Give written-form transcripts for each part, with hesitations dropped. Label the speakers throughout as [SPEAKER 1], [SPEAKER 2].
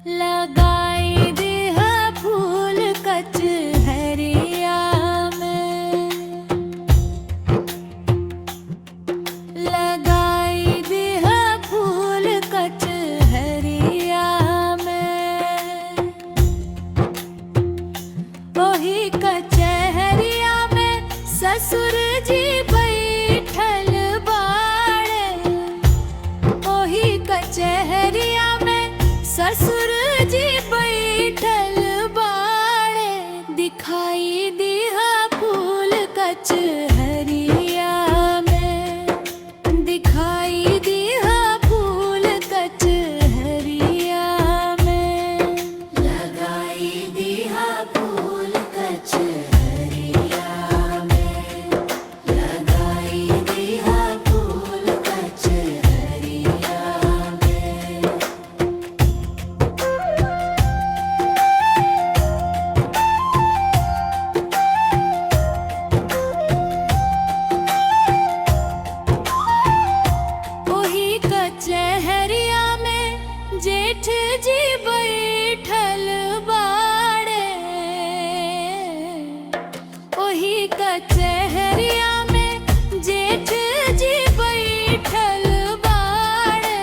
[SPEAKER 1] लगाई दिहा फूल कचहरिया में, लगाई दिहा फूल कचहरिया में। वही कचहरिया में ससुर जी बैठल बाड़े, वही कचहरिया में ससुर जी बैठल बाड़े। दिखाई दिहा फूल कचहरिया में, दिखाई दिहा फूल कचहरिया में। लगाई दिहा फूल कचहरिया में, लगाई दिहा फूल कचहरिया में। वही कचहरिया में जेठ जी बैठल बाड़े, वही कचहरिया में जेठ जी बैठल बाड़े।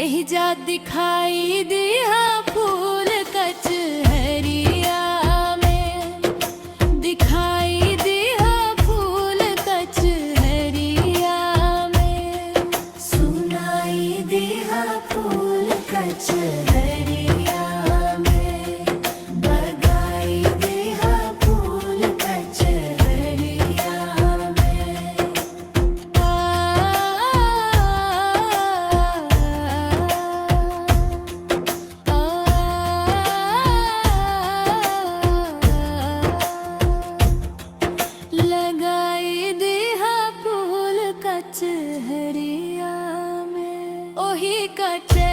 [SPEAKER 1] एही जा दिखाई दिहा फूल कचहरिया में, दिखाई दिहा फूल कचहरिया में। सुनाई दिहा फूल कचहरिया में, बगाई दिहा फूल कचहरिया में। लगाई दिहा फूल कचहरिया में, ओही कचहरिया